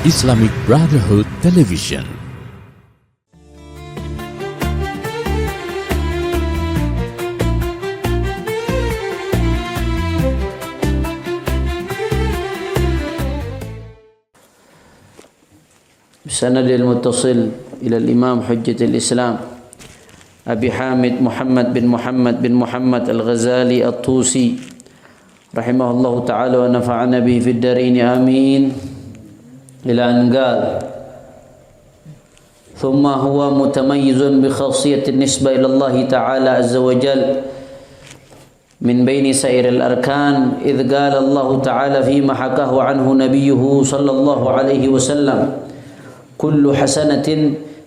Islamic Brotherhood Television. بسند المتصل إلى الإمام حجة الإسلام أبي حامد محمد بن محمد الغزالي الطوسي رحمه الله تعالى ونفعنا به في الدارين آمين إلى أن قال ثم هو متميز بخاصية النسبة إلى الله تعالى عز وجل من بين سائر الأركان إذ قال الله تعالى فيما حكاه عنه نبيه صلى الله عليه وسلم كل حسنة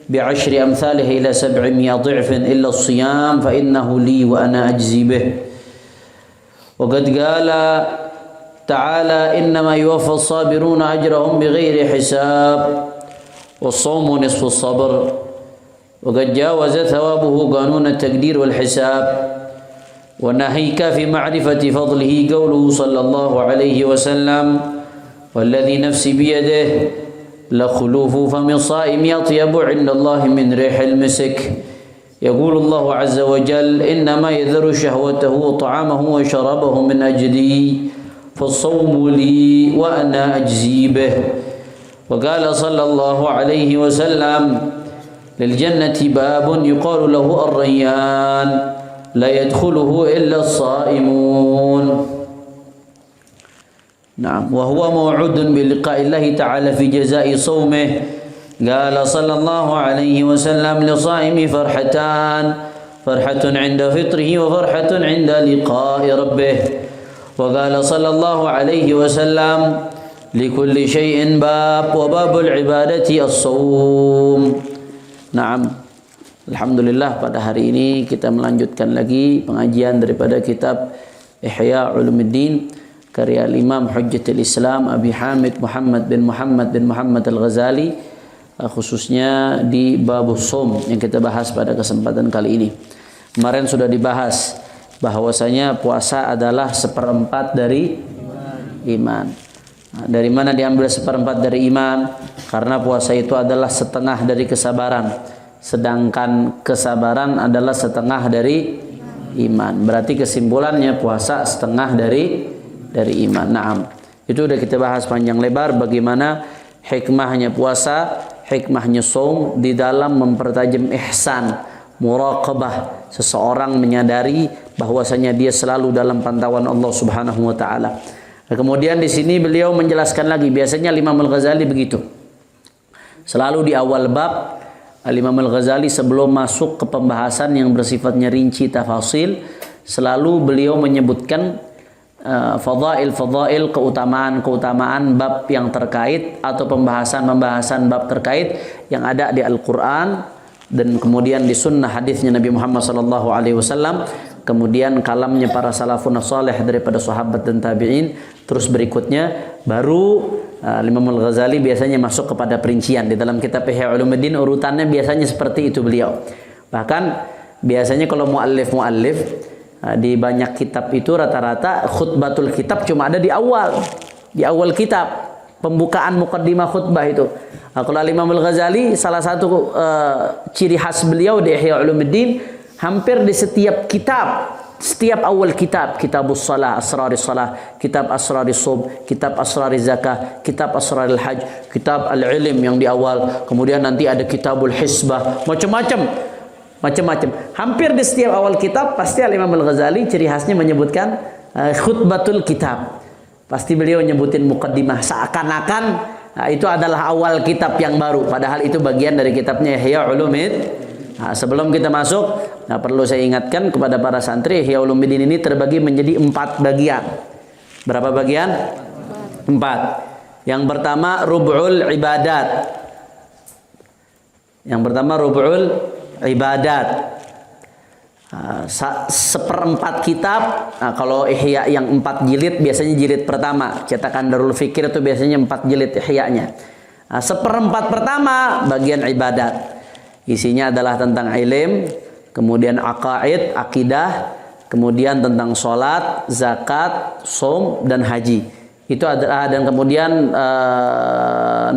بعشر أمثالها إلى 700 ضعف إلا الصيام فإنه لي وأنا أجزي به. وقد قال تعالى إنما يوفى الصابرون أجرهم بغير حساب والصوم نصف الصبر. وقد جاوز ثوابه قانون التقدير والحساب. وناهيك في معرفة فضله قوله صلى الله عليه وسلم والذي نفسي بيده لخلوف فم الصائم أطيب عند الله من ريح المسك. يقول الله عز وجل إنما يذر شهوته وطعامه وشرابه من أجلي فالصوم لي وأنا أجزي به. وقال صلى الله عليه وسلم للجنة باب يقال له الريان لا يدخله إلا الصائمون. نعم وهو موعود بلقاء الله تعالى في جزاء صومه. قال صلى الله عليه وسلم لصائم فرحتان فرحة عند فطره وفرحة عند لقاء ربه. وقال صلى الله عليه وسلم لكل شيء باب وباب العبادة الصوم. نعم Alhamdulillah pada hari ini kita melanjutkan lagi pengajian daripada kitab Ihya Ulumuddin karya Imam Hujjatul Islam Abi Hamid Muhammad bin Muhammad Al-Ghazali, khususnya di Babus Shaum yang kita bahas pada kesempatan kali ini. Kemarin sudah dibahas bahwasanya puasa adalah seperempat dari iman. Nah, dari mana diambil seperempat dari iman? Karena puasa itu adalah setengah dari kesabaran, sedangkan kesabaran adalah setengah dari iman. Berarti kesimpulannya puasa setengah dari iman. Naam. Itu sudah kita bahas panjang lebar bagaimana hikmahnya puasa, hikmahnya shaum di dalam mempertajam ihsan, muraqabah, seseorang menyadari bahwasanya dia selalu dalam pantauan Allah Subhanahu wa taala. Nah, kemudian di sini beliau menjelaskan lagi, biasanya Imam Al-Ghazali begitu. Selalu di awal bab Imam Al-Ghazali sebelum masuk ke pembahasan yang bersifatnya rinci tafasil, selalu beliau menyebutkan fadail, keutamaan bab yang terkait atau pembahasan bab terkait yang ada di Al-Quran dan kemudian di sunnah hadisnya Nabi Muhammad SAW, kemudian kalamnya para salafun salih daripada sahabat dan tabi'in. Terus berikutnya baru Imam Al-Ghazali biasanya masuk kepada perincian. Di dalam kitab Ihya Ulumuddin urutannya biasanya seperti itu beliau. Bahkan biasanya kalau muallif di banyak kitab itu rata-rata khutbatul kitab cuma ada di awal kitab, pembukaan muqaddimah khutbah itu. Kalau Imam Al-Ghazali salah satu ciri khas beliau di Ihya Ulumuddin, hampir di setiap kitab, setiap awal kitab, kitabus salah, asraris salah, kitab asraris shaum, kitab asraris zakah, kitab asraril hajj, kitab al-ilm yang di awal, kemudian nanti ada kitabul hisbah, macam-macam. Hampir di setiap awal kitab pasti Imam Al-Ghazali ciri khasnya menyebutkan khutbatul kitab. Pasti beliau nyebutin muqaddimah seakan-akan itu adalah awal kitab yang baru, padahal itu bagian dari kitabnya Ihya Ulumuddin. Nah, sebelum kita masuk, perlu saya ingatkan kepada para santri, Ihya Ulumuddin ini terbagi menjadi 4 bagian. Berapa bagian? 4. Yang pertama rub'ul ibadat. Seperempat kitab. Nah, kalau Ihya yang 4 jilid biasanya jilid pertama, cetakan Darul Fikir itu biasanya 4 jilid Ihyanya. Nah, seperempat pertama bagian ibadat. Isinya adalah tentang ilm, kemudian aqaid, akidah, kemudian tentang sholat, zakat, shaum, dan haji. Itu adalah, dan kemudian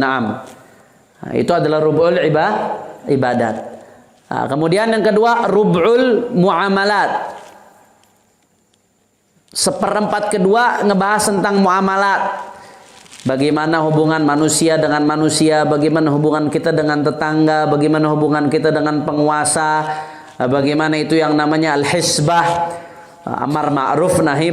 naam. Nah, itu adalah rub'ul ibadat. Nah, kemudian yang kedua rub'ul muamalat. Seperempat kedua ngebahas tentang muamalat. Bagaimana hubungan manusia dengan manusia, bagaimana hubungan kita dengan tetangga, bagaimana hubungan kita dengan penguasa, bagaimana itu yang namanya al-hisbah, amar ma'ruf nahi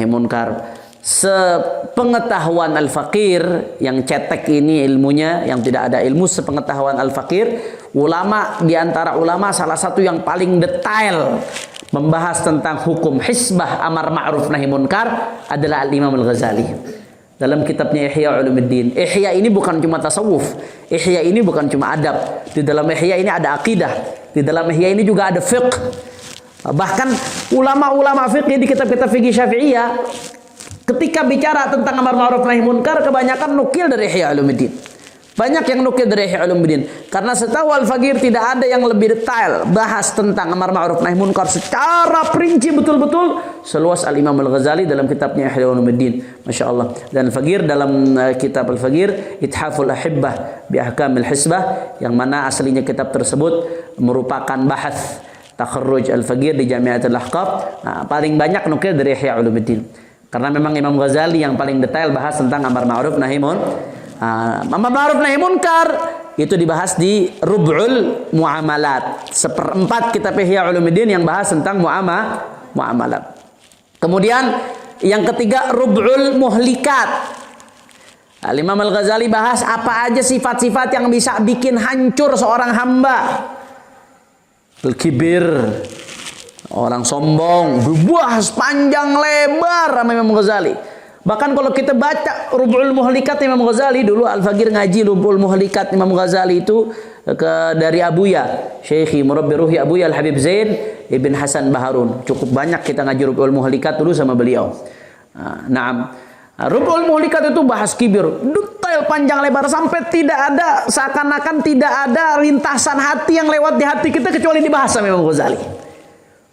munkar. Sepengetahuan al-faqir yang cetek ini ilmunya, yang tidak ada ilmu sepengetahuan al-faqir, ulama di antara ulama salah satu yang paling detail membahas tentang hukum hisbah amar ma'ruf nahi munkar adalah al-Imam Al-Ghazali. Dalam kitabnya Ihya Ulumuddin. Ihya ini bukan cuma tasawuf. Ihya ini bukan cuma adab. Di dalam Ihya ini ada akidah. Di dalam Ihya ini juga ada fiqh. Bahkan ulama-ulama fiqh di kitab-kitab fikih Syafi'iyah ketika bicara tentang amar ma'ruf nahi munkar kebanyakan nukil dari Ihya Ulumuddin. Banyak yang nukil dari Ihya Ulumuddin. Karena setahu Al-Faqir tidak ada yang lebih detail bahas tentang amar ma'ruf nahi munkar secara perinci betul-betul seluas Al-Imam Al-Ghazali dalam kitabnya Ihya Ulumuddin. Masya Allah. Dan Al-Faqir dalam kitab Al-Faqir Ithaful Ahibbah bi Ahkamil Hisbah, yang mana aslinya kitab tersebut merupakan bahas takharruj Al-Faqir di Jami'atul Ahqaf. Nah, paling banyak nukil dari Ihya Ulumuddin. Karena memang Imam Ghazali yang paling detail bahas tentang amar ma'ruf nahi munkar. Amar ma'ruf nahi munkar itu dibahas di rub'ul muamalat. Seperempat kitab Ihya Ulumuddin yang bahas tentang muamalat. Kemudian yang ketiga rub'ul muhlikat. Imam Al-Ghazali bahas apa aja sifat-sifat yang bisa bikin hancur seorang hamba. Al-kibir, orang sombong, dibahas panjang lebar sama Imam Ghazali. Bahkan kalau kita baca Rub'ul Muhlikat Imam Ghazali, dulu Al-Faqir ngaji Rub'ul Muhlikat Imam Ghazali itu dari Abuya, Syekhi Murabbi Ruhi Abuya Al-Habib Zain Ibn Hasan Baharun. Cukup banyak kita ngaji Rub'ul Muhlikat dulu sama beliau. Naam. Rub'ul Muhlikat itu bahas kibir, detail panjang lebar sampai tidak ada, seakan-akan tidak ada lintasan hati yang lewat di hati kita kecuali dibahas sama Imam Ghazali.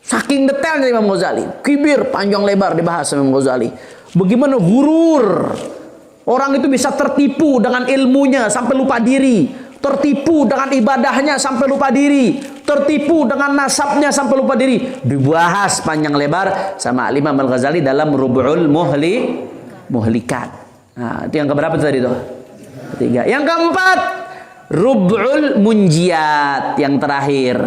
Saking detailnya Imam Ghazali, kibir panjang lebar dibahas sama Imam Ghazali. Bagaimana gurur, orang itu bisa tertipu dengan ilmunya sampai lupa diri, tertipu dengan ibadahnya sampai lupa diri, tertipu dengan nasabnya sampai lupa diri. Dibahas panjang lebar sama Imam Al-Ghazali dalam Rub'ul Muhlikat. Nah, itu yang keberapa tadi tuh? Ketiga. Yang keempat, Rub'ul Munjiat, yang terakhir.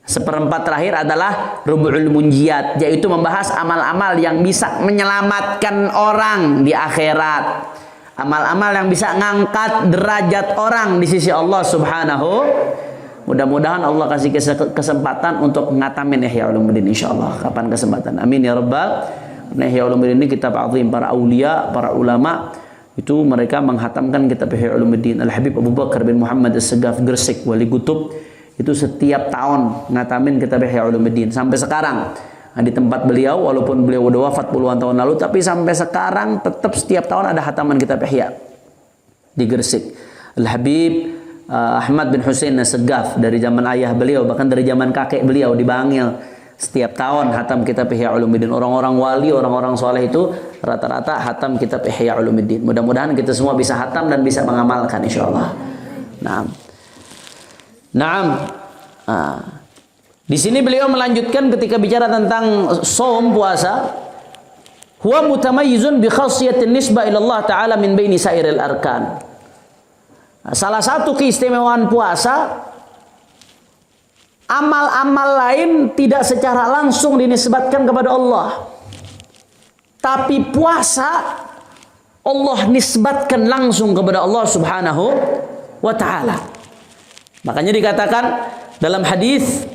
Seperempat terakhir adalah Rub'ul Munjiat, yaitu membahas amal-amal yang bisa menyelamatkan orang di akhirat. Amal-amal yang bisa ngangkat derajat orang di sisi Allah Subhanahu. Mudah-mudahan Allah kasih kesempatan untuk ngatamin Ihya Ulumuddin insyaallah. Kapan kesempatan? Amin ya rabbal. Ihya Ulumuddin ini kitab azim para aulia, para ulama itu mereka menghatamkan kitab Ihya Ulumuddin. Al-Habib Abu Bakar bin Muhammad As-Sagaf Gresik Wali Kutub itu setiap tahun ngatamin kitab Ihya Ulumuddin sampai sekarang. Nah, di tempat beliau walaupun beliau udah wafat puluhan tahun lalu tapi sampai sekarang tetap setiap tahun ada hataman kitab Ihya di Gresik. Al-Habib Ahmad bin Husain As-Sagaf dari zaman ayah beliau, bahkan dari zaman kakek beliau di Bangil, setiap tahun hatam kitab Ihya Ulumuddin. Orang-orang wali, orang-orang soleh itu rata-rata hatam kitab Ihya Ulumuddin. Mudah-mudahan kita semua bisa hatam dan bisa mengamalkan insyaallah. Naam. Di sini beliau melanjutkan ketika bicara tentang saum puasa, huwa mutamayyizun bi khasiyatin nisbah ila Allah taala min baini sairil arkan. Salah satu keistimewaan puasa, amal-amal lain tidak secara langsung dinisbatkan kepada Allah. Tapi puasa Allah nisbatkan langsung kepada Allah Subhanahu wa taala. Makanya dikatakan dalam hadis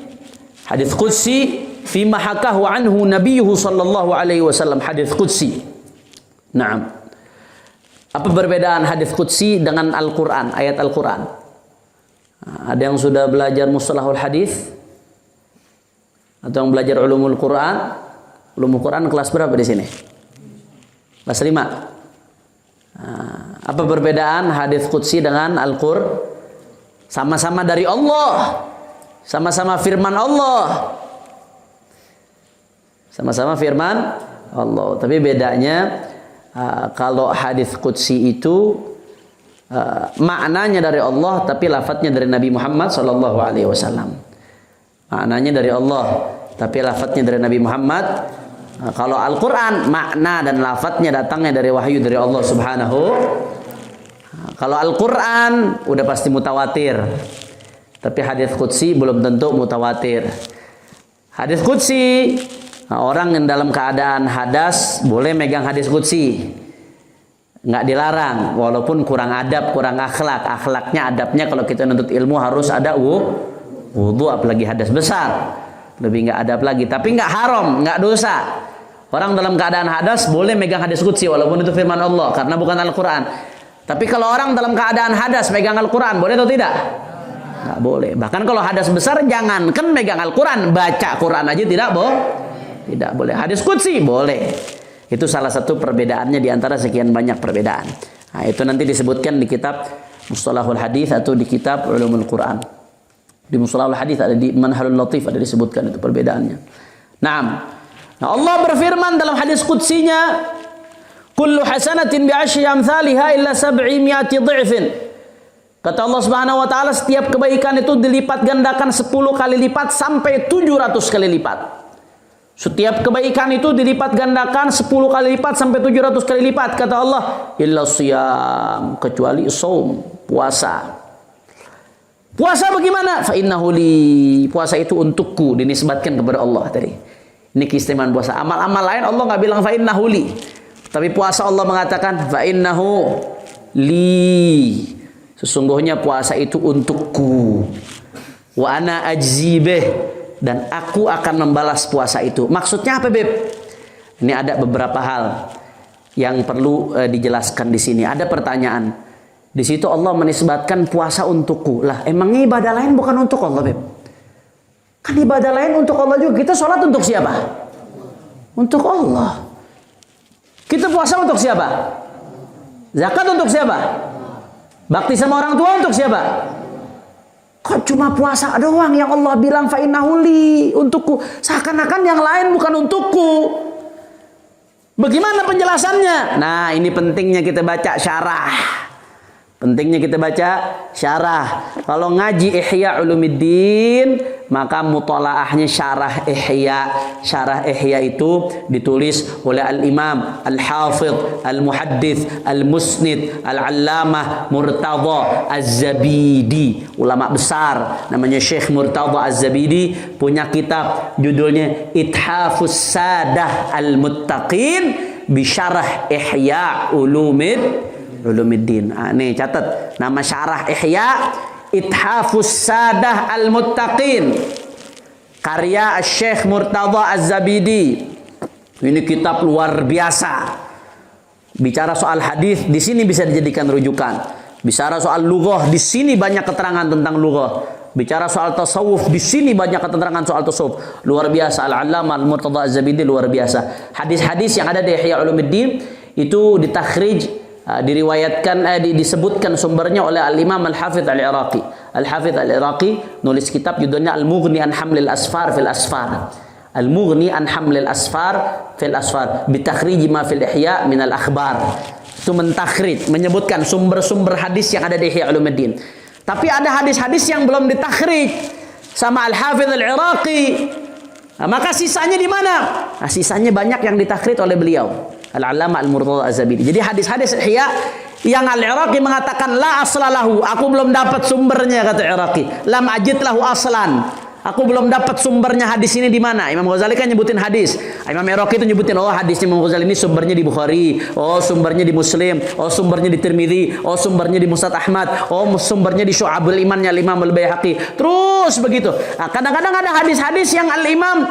qudsi fi ma hakahu anhu nabiyuhu sallallahu alaihi wasallam, hadis qudsi. Naam. Apa perbedaan hadis qudsi dengan Al-Qur'an, ayat Al-Qur'an? Ada yang sudah belajar mustalahul hadis? Atau yang belajar ulumul Qur'an? Ulumul Qur'an kelas berapa di sini? Kelas 5. Apa perbedaan hadis qudsi dengan Al-Qur'an? Sama-sama dari Allah, sama-sama firman Allah, sama-sama firman Allah. Tapi bedanya kalau hadis qudsi itu maknanya dari Allah tapi lafadznya dari Nabi Muhammad sallallahu alaihi wasallam. Maknanya dari Allah tapi lafadznya dari Nabi Muhammad. Kalau Al-Qur'an makna dan lafadznya datangnya dari wahyu dari Allah Subhanahu. Kalau Al-Qur'an udah pasti mutawatir. Tapi hadis qudsi belum tentu mutawatir. Hadis qudsi, orang yang dalam keadaan hadas boleh megang hadis qudsi. Nggak dilarang, walaupun kurang adab, kurang akhlak. Akhlaknya, adabnya kalau kita nuntut ilmu harus ada wudu, apalagi hadas besar. Lebih nggak adab lagi, tapi nggak haram, nggak dosa. Orang dalam keadaan hadas boleh megang hadis qudsi walaupun itu firman Allah karena bukan Al-Qur'an. Tapi kalau orang dalam keadaan hadas megang Al-Qur'an boleh atau tidak? Nggak boleh. Bahkan kalau hadas besar jangankan megang Al-Qur'an, baca Qur'an aja tidak boleh. Hadis qudsi boleh. Itu salah satu perbedaannya di antara sekian banyak perbedaan. Nah, itu nanti disebutkan di kitab Mustalahul Hadis atau di kitab Ulumul Quran. Di Mustalahul Hadis ada di Manhalul Latif ada disebutkan itu perbedaannya. Nah, Allah berfirman dalam hadis qudsinya, "Kullu hasanatin bi'asyri amsalha illa 700 dha'fin." Kata Allah Subhanahu wa taala, setiap kebaikan itu dilipat gandakan 10 kali lipat sampai 700 kali lipat. Setiap kebaikan itu dilipat gandakan 10 kali lipat sampai 700 kali lipat. Kata Allah, illa siyam, kecuali saum, puasa. Puasa bagaimana? Fa innahu li, puasa itu untukku, dinisbatkan kepada Allah tadi. Ini keistimewaan puasa. Amal-amal lain Allah nggak bilang fa innahu li. Tapi puasa Allah mengatakan fa innahu li. Sesungguhnya puasa itu untukku. Wa ana ajzi bih, dan aku akan membalas puasa itu. Maksudnya apa, Beb? Ini ada beberapa hal yang perlu dijelaskan di sini. Ada pertanyaan. Di situ Allah menisbatkan puasa untukku. Lah, emangnya ibadah lain bukan untuk Allah, Beb? Kan ibadah lain untuk Allah juga. Kita sholat untuk siapa? Untuk Allah. Kita puasa untuk siapa? Zakat untuk siapa? Bakti sama orang tua untuk siapa? Kok cuma puasa doang yang Allah bilang fa innahu li, untukku. Seakan-akan yang lain bukan untukku. Bagaimana penjelasannya? Nah, ini pentingnya kita baca syarah. Pentingnya kita baca syarah. Kalau ngaji Ihya Ulumuddin, maka mutalaahnya syarah Ihya. Syarah Ihya itu ditulis oleh Al-Imam Al-Hafidh Al-Muhaddits Al-Musnid Al-Allamah Murtadha Az-Zabidi. Ulama besar namanya Syekh Murtadha Az-Zabidi punya kitab judulnya Ithafus Sadah Al-Muttaqin bi Syarah Ihya Ulumuddin. Nih catat nama syarah Ihya, Ithafus Sadah Al-Muttaqin, karya Syekh Murtadha Az-Zabidi. Ini kitab luar biasa. Bicara soal hadis di sini bisa dijadikan rujukan. Bicara soal lughah di sini banyak keterangan tentang lughah. Bicara soal tasawuf di sini banyak keterangan soal tasawuf. Luar biasa. Al-Allamah Al-Murtadha Az-Zabidi luar biasa. Hadis-hadis yang ada di Ihya Ulumuddin itu ditakhrij, diriwayatkan, disebutkan sumbernya oleh Al-Imam Al-Hafidh Al-Iraqi. Al-Hafidh Al-Iraqi nulis kitab judulnya Al-Mughni an Hamlil Asfar fil Asfar. Al-Mughni an Hamlil Asfar fil Asfar bitakhrij ma fil Ihya min al-akhbar. Itu mentakhrij, menyebutkan sumber-sumber hadis yang ada di Ihya Ulumuddin. Tapi ada hadis-hadis yang belum ditakhrij sama Al-Hafidh Al-Iraqi. Nah, maka sisanya di mana? Nah, sisanya banyak yang ditakhrij oleh beliau, Al-Allamah Al-Murtadha Az-Zabidi. Jadi hadis-hadis Ihya yang Al-Iraqi mengatakan la aslalahu, aku belum dapat sumbernya, kata Iraqi. Lam ajid lahu aslan, aku belum dapat sumbernya hadis ini di mana. Imam Ghazali kan nyebutin hadis. Imam Iraqi itu nyebutin, oh hadisnya Imam Ghazali ini sumbernya di Bukhari, oh sumbernya di Muslim, oh sumbernya di Tirmidzi, oh sumbernya di Musnad Ahmad, oh sumbernya di Syu'abul Imannya Imam Al-Baihaqi. Terus begitu. Nah, kadang-kadang ada hadis-hadis yang Al-Imam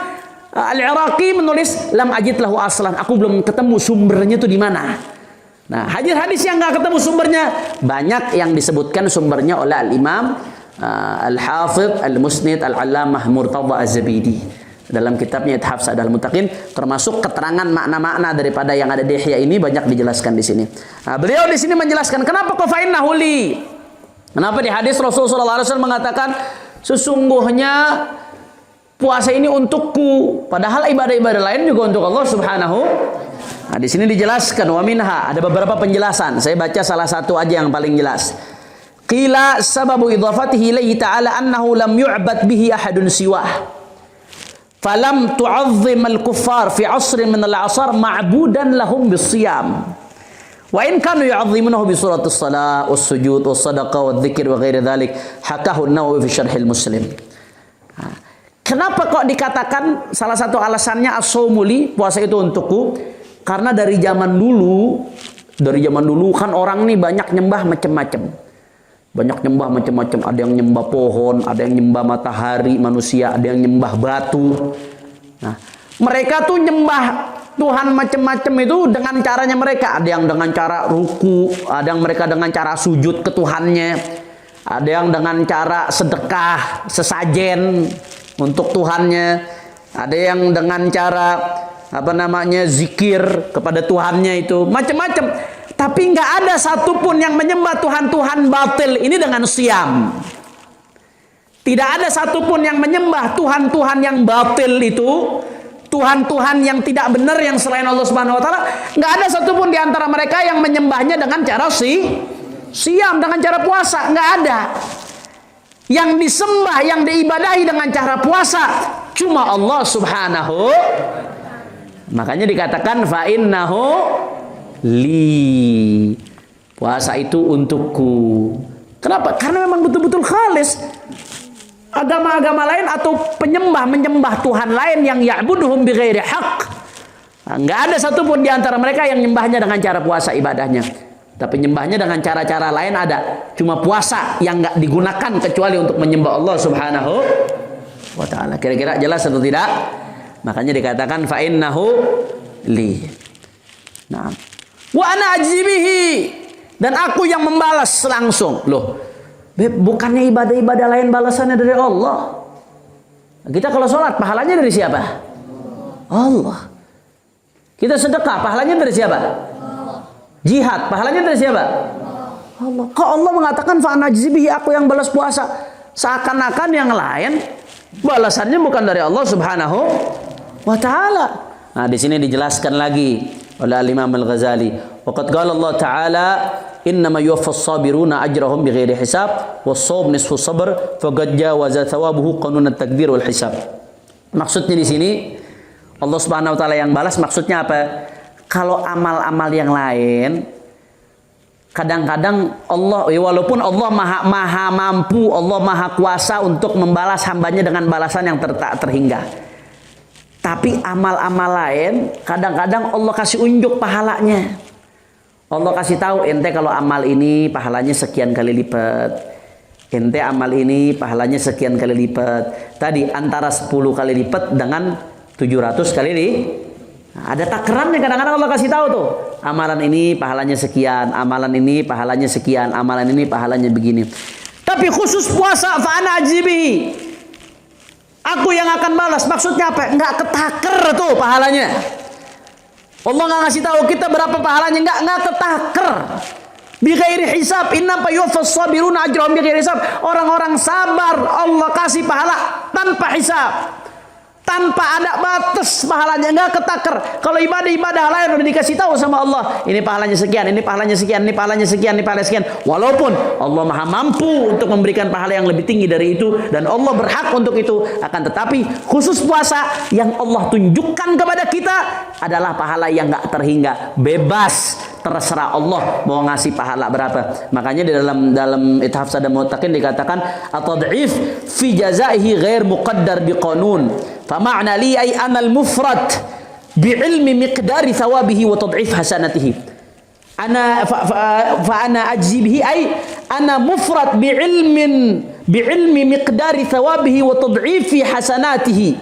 Al-Iraqi menulis lam ajid lahu aslan, aku belum ketemu sumbernya itu di mana. Nah, hadis-hadis yang nggak ketemu sumbernya banyak yang disebutkan sumbernya oleh Al-Imam Al-Hafidh Al-Musnid Al-Allamah Murtadha Az-Zabidi dalam kitabnya Ithaf Sadah Al-Muttaqin, termasuk keterangan makna-makna daripada yang ada di Ihya ini banyak dijelaskan di sini. Nah, beliau di sini menjelaskan kenapa qafainnahu li. Kenapa di hadis Rasulullah SAW mengatakan sesungguhnya puasa ini untukku, padahal ibadah-ibadah lain juga untuk Allah Subhanahu Nah, di sini dijelaskan wa minha, ada beberapa penjelasan. Saya baca salah satu aja yang paling jelas. Qila sababu idhafatihi ilaihi ta'ala annahu lam yu'bad bihi ahadun siwah. Falam tu'azzim al-kuffar fi 'asrin min al-'asar ma'budan lahum bis-siyam. Wa in kanu yu'azzimunahu bi suratis shalah was-sujud was-sadaqah wadh-dzikr wa ghairi dzalik, hakahu an-Nawawi fi Syarhil Muslim. Kenapa kok dikatakan salah satu alasannya as-saumuli, puasa itu untukku? Karena dari zaman dulu kan orang nih banyak nyembah macam-macam. Banyak nyembah macam-macam, ada yang nyembah pohon, ada yang nyembah matahari, manusia, ada yang nyembah batu. Nah, mereka tuh nyembah Tuhan macam-macam itu dengan caranya mereka. Ada yang dengan cara ruku, ada yang mereka dengan cara sujud ke Tuhannya. Ada yang dengan cara sedekah, sesajen untuk Tuhannya. Ada yang dengan cara zikir kepada Tuhannya, itu macam-macam. Tapi nggak ada satupun yang menyembah Tuhan-Tuhan batil ini dengan siam. Tidak ada satupun yang menyembah Tuhan-Tuhan yang batil itu, Tuhan-Tuhan yang tidak benar yang selain Allah Subhanahu Wa Taala. Nggak ada satupun di antara mereka yang menyembahnya dengan cara siam, dengan cara puasa. Nggak ada. Yang disembah, yang diibadahi dengan cara puasa cuma Allah Subhanahu. Makanya dikatakan fa innahu li. Puasa itu untukku. Kenapa? Karena memang betul-betul khalis. Agama-agama lain atau penyembah menyembah Tuhan lain yang ya'buduhum bighairi haqq. Enggak ada satupun di antara mereka yang nyembahnya dengan cara puasa ibadahnya. Tapi nyembahnya dengan cara-cara lain ada. Cuma puasa yang enggak digunakan kecuali untuk menyembah Allah Subhanahu wa taala. Kira-kira jelas atau tidak? Makanya dikatakan fa innahu li. Nah, wa ana ajzibihi, dan aku yang membalas langsung. Loh, bukannya ibadah-ibadah lain balasannya dari Allah? Kita kalau sholat pahalanya dari siapa? Allah. Kita sedekah pahalanya dari siapa? Jihad pahalanya dari siapa? Allah. Kok Allah mengatakan fa ana ajzibihi, aku yang balas puasa? Seakan-akan yang lain balasannya bukan dari Allah Subhanahu wa taala. Nah, di sini dijelaskan lagi oleh Al-Imam Al-Ghazali. Waqad qala Allah Ta'ala innama yuwaffas sabiruna ajrahum bighairi hisab was-shaum nisfu sabr faqad jawaza thawabuhu qanun at-takdir wal hisab. Maksudnya di sini Allah Subhanahu wa taala yang balas, maksudnya apa? Kalau amal-amal yang lain kadang-kadang Allah, walaupun Allah maha mampu, Allah maha kuasa untuk membalas hambanya dengan balasan yang tak terhingga. Tapi amal-amal lain kadang-kadang Allah kasih unjuk pahalanya. Allah kasih tahu, ente kalau amal ini pahalanya sekian kali lipat. Ente amal ini pahalanya sekian kali lipat. Tadi antara 10 kali lipat dengan 700 kali lipat. Nah, ada takarannya kadang-kadang Allah kasih tahu tuh. Amalan ini pahalanya sekian, amalan ini pahalanya sekian, amalan ini pahalanya begini. Tapi khusus puasa fa ana ajibihi, aku yang akan balas. Maksudnya apa? Enggak ketaker tuh pahalanya. Allah enggak ngasih tahu kita berapa pahalanya, enggak ketaker. Bi ghairi hisab, inna yuwaffas sabiruna ajrahum bi ghairi hisab. Orang-orang sabar Allah kasih pahala tanpa hisab. Tanpa ada batas pahalanya, enggak ketaker. Kalau ibadah-ibadah lain udah dikasih tahu sama Allah, ini pahalanya sekian, ini pahalanya sekian, ini pahalanya sekian, ini pahalanya sekian. Walaupun Allah maha mampu untuk memberikan pahala yang lebih tinggi dari itu, dan Allah berhak untuk itu, akan tetapi khusus puasa yang Allah tunjukkan kepada kita adalah pahala yang enggak terhingga, bebas, terserah Allah mau ngasih pahala berapa. Makanya di dalam Ithaf Sadam Muttaqin dikatakan at-tad'if fi jazaihi ghair muqaddar biqanun. Fama'na li ay anal mufrad bi'ilmi miqdari thawabihi wa tad'if hasanatihi. Ana ana ajzi bihi ay ana mufrad bi'ilmi miqdari thawabihi wa tad'ifi hasanatihi.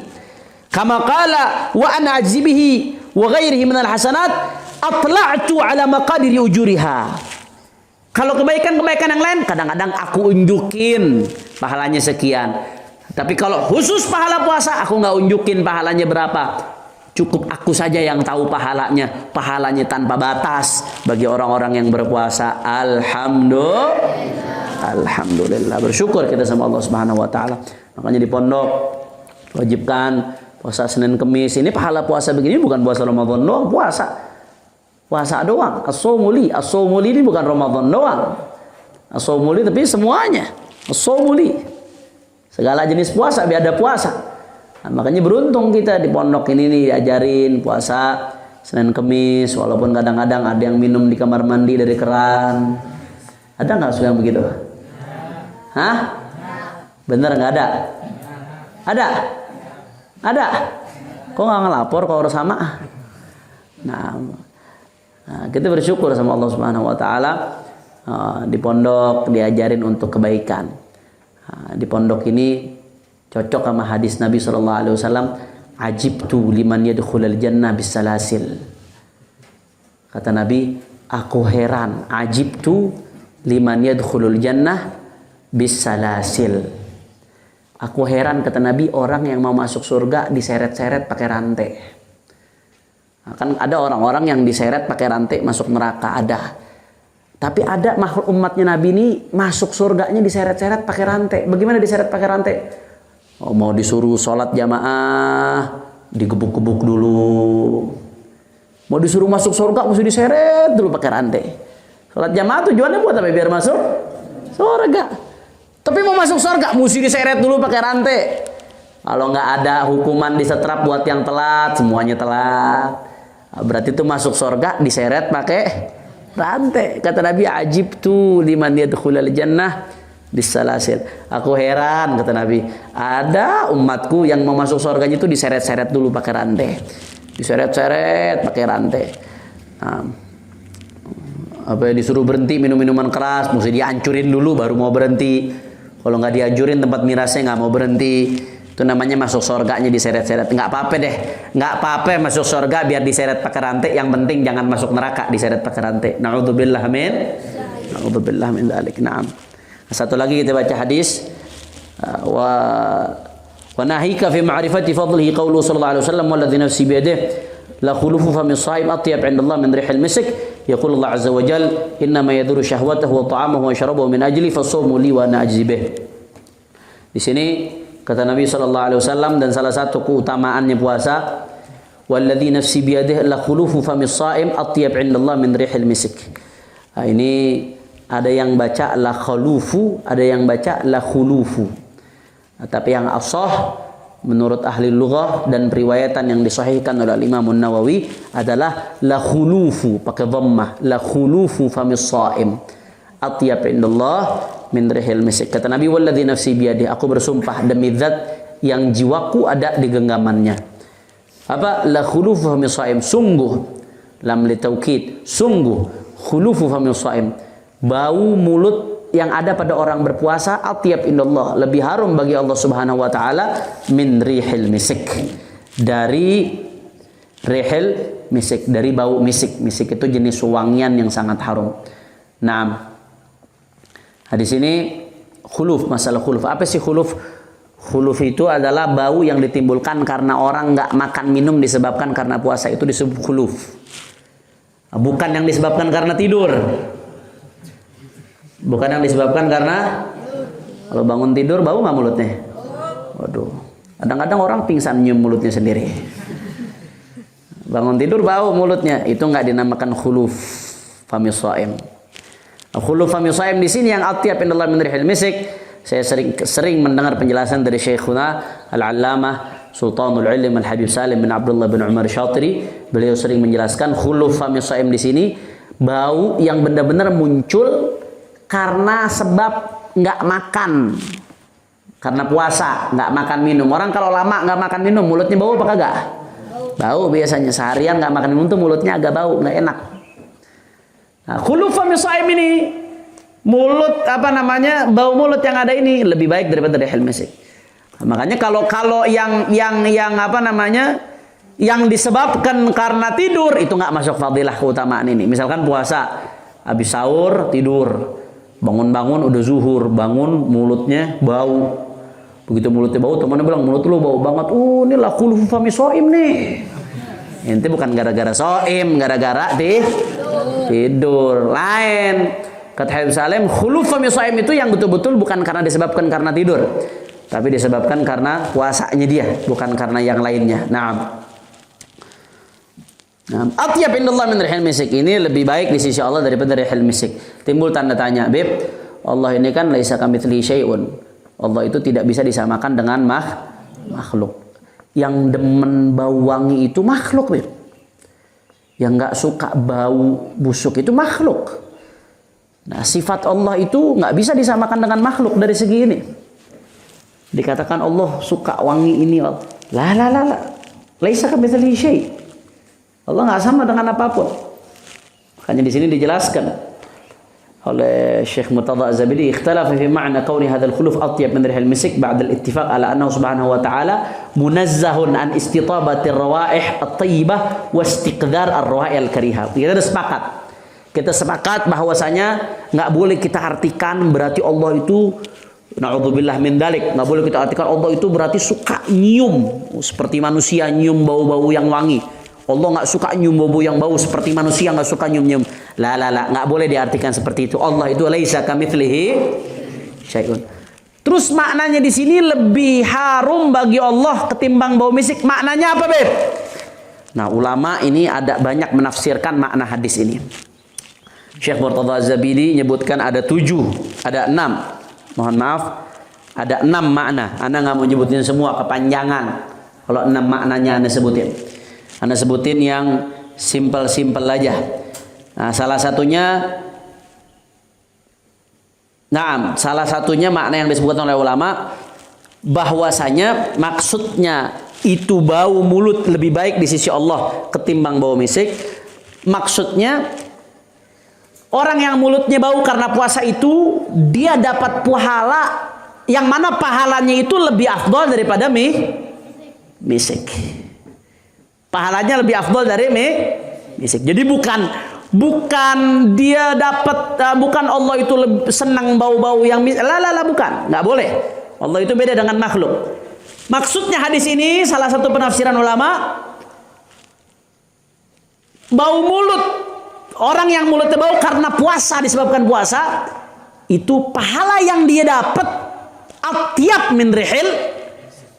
Kama qala wa ana ajzi bihi wa ghairihi min al-hasanat atla'tu ala maqadiri ujuriha. Kalau kebaikan-kebaikan yang lain kadang-kadang aku unjukin pahalanya sekian. Tapi kalau khusus pahala puasa aku nggak unjukin pahalanya berapa. Cukup aku saja yang tahu pahalanya. Pahalanya tanpa batas bagi orang-orang yang berpuasa. Alhamdulillah. Bersyukur kita sama Allah Subhanahu wa taala. Makanya di pondok wajibkan puasa Senin Kemis. Ini pahala puasa begini bukan puasa Ramadan doang, puasa. Puasa doang. As-shaumuli. As-shaumuli ini bukan Ramadan doang. As-shaumuli tapi semuanya. As-shaumuli. Segala jenis puasa, biar ada puasa. Nah, makanya beruntung kita di pondok ini nih diajarin puasa Senin Kemis, walaupun kadang-kadang ada yang minum di kamar mandi dari keran. Ada nggak yang begitu? Hah? Bener nggak ada? Ada? Ada? Kok nggak ngelapor kalau harus sama? Nah, kita bersyukur sama Allah Subhanahu Wa Taala. Di pondok diajarin untuk kebaikan. Di pondok ini cocok sama hadis Nabi Sallallahu Alaihi Wasallam. Ajibtu liman yadkhulul jannah bisalasil. Kata Nabi, aku heran. Ajibtu liman yadkhulul jannah bisalasil. Aku heran, kata Nabi, orang yang mau masuk surga diseret-seret pakai rantai. Nah, kan ada orang-orang yang diseret pakai rantai masuk neraka, ada. Tapi ada makhluk umatnya Nabi ini masuk surganya diseret-seret pakai rantai. Bagaimana diseret pakai rantai? Oh, mau disuruh sholat jamaah, digebuk-gebuk dulu. Mau disuruh masuk surga, mesti diseret dulu pakai rantai. Sholat jamaah tujuannya buat apa? Biar masuk surga. Tapi mau masuk surga, mesti diseret dulu pakai rantai. Kalau nggak ada hukuman disetrap buat yang telat, semuanya telat. Berarti itu masuk surga diseret pakai rantai. Kata Nabi, ajibtu liman yadkhulul jannah bisalasil. Aku heran, kata Nabi, ada umatku yang mau masuk surganya itu diseret-seret dulu pakai rantai. Diseret-seret pakai rantai. Disuruh berhenti minum minuman keras, mesti dihancurin dulu baru mau berhenti. Kalau nggak dihancurin tempat mirasnya nggak mau berhenti. Itu namanya masuk surganya diseret-seret. Nggak apa-apa deh, nggak apa-apa masuk surga biar diseret pakai rantai. Yang penting jangan masuk neraka diseret pakai rantai. Na'udzubillah min. Na'udzubillah min dzalik. Naam. Satu lagi kita baca hadis. Wa nahika fi ma'rifati fadlihi qawlu sallallahu alaihi wasallam walladzi nafsi biyadihi la khulufu fami shaim atyab 'inda Allah min rihil misk. Yaqulu Allah azza wa jalla innama yadhuru syahwatahu wa ta'amahu wa syarabahu min ajli fasawmu li wa ana ajzi bih. Di sini kata Nabi sallallahu alaihi wasallam, dan salah satu keutamaannya puasa, walladzi nafsi biyadihi la khulufu fami shaim atyab 'inda Allah min rihil misk. Ini ada yang baca la khulufu, ada yang baca la khulufu. Tapi yang ashah menurut ahli lughah dan periwayatan yang disahihkan oleh Imam Nawawi adalah la khulufu pakai dhammah, la khulufu famis shaim atyab indallah min rihil misk. Kata Nabi, walladzi nafsi biyadihi, aku bersumpah demi zat yang jiwaku ada di genggamannya. Apa? La khulufu famis shaim, sungguh, lam li taukid, sungguh, khulufu famis shaim, bau mulut yang ada pada orang berpuasa atyab indallah, lebih harum bagi Allah Subhanahu wa taala min rihil misik, dari rihil misik, dari bau misik. Misik itu jenis wangian yang sangat harum. Nah, hadis ini khuluf, masalah khuluf. Apa sih khuluf? Khuluf itu adalah bau yang ditimbulkan karena orang nggak makan minum disebabkan karena puasa, itu disebut khuluf. Bukan yang disebabkan karena tidur. Bukan yang disebabkan karena kalau bangun tidur bau nggak mulutnya? Waduh, kadang-kadang orang pingsan nyium mulutnya sendiri. Bangun tidur bau mulutnya, itu nggak dinamakan khuluf famis shaim. Khuluf famis shaim di sini yang atyab indallah min rihil misik. Saya sering mendengar penjelasan dari Syekhuna Al-Allamah Sultanul Ilm Al-Habib Salim bin Abdullah bin Umar Syatiri. Beliau sering menjelaskan khuluf famis shaim di sini bau yang benar-benar muncul karena sebab nggak makan, karena puasa nggak makan minum. Orang kalau lama nggak makan minum mulutnya bau apa kagak? Bau biasanya. Seharian nggak makan minum tuh mulutnya agak bau, nggak enak. Nah, khuluf famis shaim ini mulut bau mulut yang ada ini lebih baik daripada rihil misik. Nah, makanya kalau yang disebabkan karena tidur itu nggak masuk fadilah keutamaan ini. Misalkan puasa habis sahur tidur, bangun-bangun udah zuhur, bangun mulutnya bau. Begitu mulutnya bau, temannya bilang mulut lu bau banget. Ini lah khulufu famis shaim nih. Ente bukan gara-gara shaim, gara-gara tidur. Lain. Kata Habib Salim, khulufu famis shaim itu yang betul-betul bukan karena disebabkan karena tidur, tapi disebabkan karena puasanya dia, bukan karena yang lainnya. Nah, Nah, atyab indallah min rihil misik, ini lebih baik di sisi Allah daripada rihil misik. Timbul tanda tanya, Beb, Allah ini kan laisa kamitslihi syai'un. Allah itu tidak bisa disamakan dengan makhluk. Yang demen bau wangi itu makhluk, Beb. Yang nggak suka bau busuk itu makhluk. Nah, sifat Allah itu nggak bisa disamakan dengan makhluk dari segi ini. Dikatakan Allah suka wangi ini, la. Laisa kamitslihi syai'. Allah nggak sama dengan apapun. Makanya di sini dijelaskan oleh Syekh Murtada Az-Zabidi, ikhtalafa fi ma'na kauni hadzal khuluf atyab min rihil misik ba'da al-ittifaq ala annahu subhanahu wa ta'ala munazzahun an istitabati ar-rawaih at-thayyibah wa istiqdar ar-rawaih al-karihah. Kita sepakat bahwasanya nggak boleh kita artikan berarti Allah itu na'udzubillah min dalik, nggak boleh kita artikan Allah itu berarti suka nyium seperti manusia nyium bau-bau yang wangi. Allah nggak suka nyium bau yang bau seperti manusia nggak suka nyium. La, nggak boleh diartikan seperti itu. Allah itu laisa kamitslihi syai'un. Terus maknanya di sini lebih harum bagi Allah ketimbang bau misik. Maknanya apa, Beb? Nah, ulama ini ada banyak menafsirkan makna hadis ini. Syekh Murtada Az-Zabidi menyebutkan ada 7, ada 6. Mohon maaf, ada 6 makna. Anda nggak mau nyebutin semua, kepanjangan. Kalau 6 maknanya Anda sebutin. Anda sebutin yang simple aja. Nah, salah satunya makna yang disebutkan oleh ulama bahwasanya maksudnya itu bau mulut lebih baik di sisi Allah ketimbang bau misik. Maksudnya orang yang mulutnya bau karena puasa itu dia dapat pahala yang mana pahalanya itu lebih afdal daripada misik. Pahalanya lebih afdal dari misik. Jadi bukan dia dapat bukan Allah itu lebih senang bau-bau yang bukan, nggak boleh. Allah itu beda dengan makhluk. Maksudnya hadis ini salah satu penafsiran ulama, bau mulut orang yang mulutnya bau karena puasa, disebabkan puasa, itu pahala yang dia dapat atyab min rihil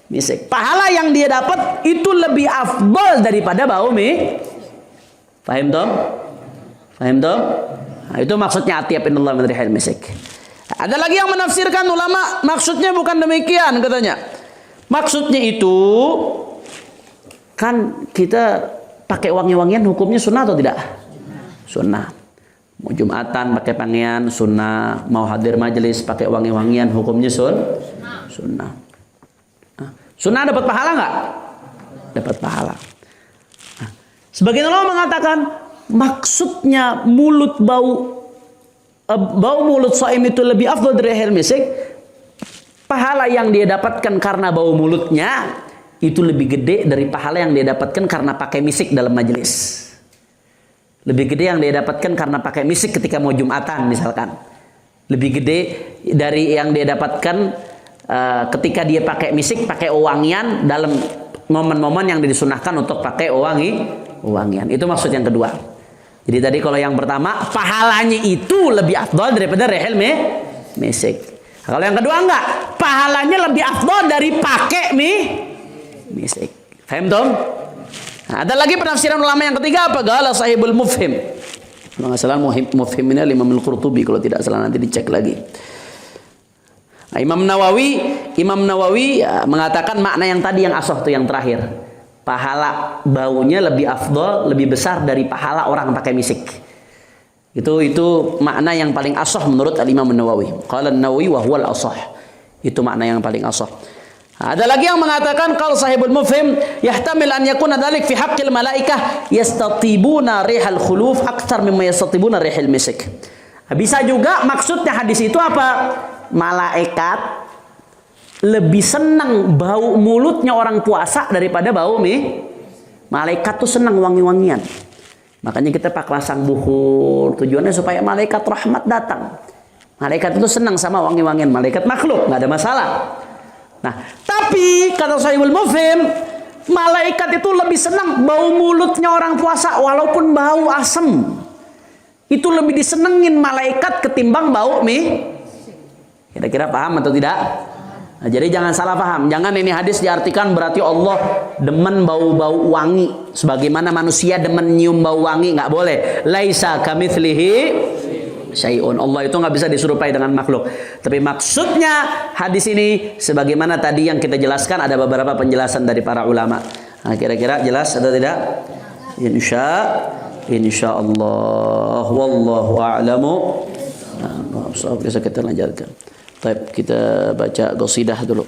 misik. Pahala yang dia dapat itu lebih afdal daripada bau Paham toh? Nah, itu maksudnya atyab indallah min rihil misik. Ada lagi yang menafsirkan ulama, maksudnya bukan demikian katanya. Maksudnya itu kan kita pakai wangi-wangian hukumnya sunnah atau tidak? Sunnah. Mau Jumatan pakai pakaian sunnah, mau hadir majelis pakai wangi-wangian hukumnya sunnah. Sunnah dapat pahala nggak? Dapat pahala. Nah, sebagian ulama mengatakan maksudnya bau mulut shaim itu lebih afdal dari rihil misik. Pahala yang dia dapatkan karena bau mulutnya itu lebih gede dari pahala yang dia dapatkan karena pakai misik dalam majelis. Lebih gede yang dia dapatkan karena pakai misik ketika mau Jumatan misalkan. Lebih gede dari yang dia dapatkan ketika dia pakai misik, pakai wangian dalam momen-momen yang disunahkan untuk pakai wangian. Itu maksud yang kedua. Jadi tadi kalau yang pertama pahalanya itu lebih afdal daripada rihil misik. Kalau yang kedua enggak, pahalanya lebih afdal dari pakai misik. Paham dong? Nah, ada lagi penafsiran ulama yang ketiga apa? Qala sahibul mufhim. Kalau nggak salah mufhim ini Imam Al-Qurtubi, kalau tidak salah nanti dicek lagi. Nah, Imam Nawawi mengatakan makna yang tadi yang asah itu yang terakhir. Pahala baunya lebih afdal, lebih besar dari pahala orang pakai misik. Itu makna yang paling asah menurut Al-Imam Nawawi. Qala An-Nawawi wa huwal asah. Itu makna yang paling asah. Ada lagi yang mengatakan kalau sahibul mufhim yahtamil an yakuna dzalik fi haqqil malaikah yastatibuna rihal khuluf aktsar mimma yastatibuna rihil misik. Bisa juga maksudnya hadis itu apa? Malaikat lebih senang bau mulutnya orang puasa daripada bau Malaikat tuh senang wangi-wangian. Makanya kita pakai pasang bukhur, tujuannya supaya malaikat rahmat datang. Malaikat itu senang sama wangi-wangian. Malaikat makhluk, nggak ada masalah. Nah, tapi kata sahibul mufhim, malaikat itu lebih senang bau mulutnya orang puasa walaupun bau asem. Itu lebih disenengin malaikat ketimbang bau Kira-kira paham atau tidak? Nah, jadi jangan salah paham. Jangan ini hadis diartikan berarti Allah demen bau-bau wangi. Sebagaimana manusia demen nyium bau wangi. Nggak boleh. Laisa kamitslihi syai'un. Allah itu nggak bisa diserupai dengan makhluk. Tapi maksudnya hadis ini sebagaimana tadi yang kita jelaskan, ada beberapa penjelasan dari para ulama. Nah, kira-kira jelas atau tidak? Insya Allah. Wallahu a'lamu. Nah, bisa kita lanjutkan. Baik, kita baca qasidah dulu.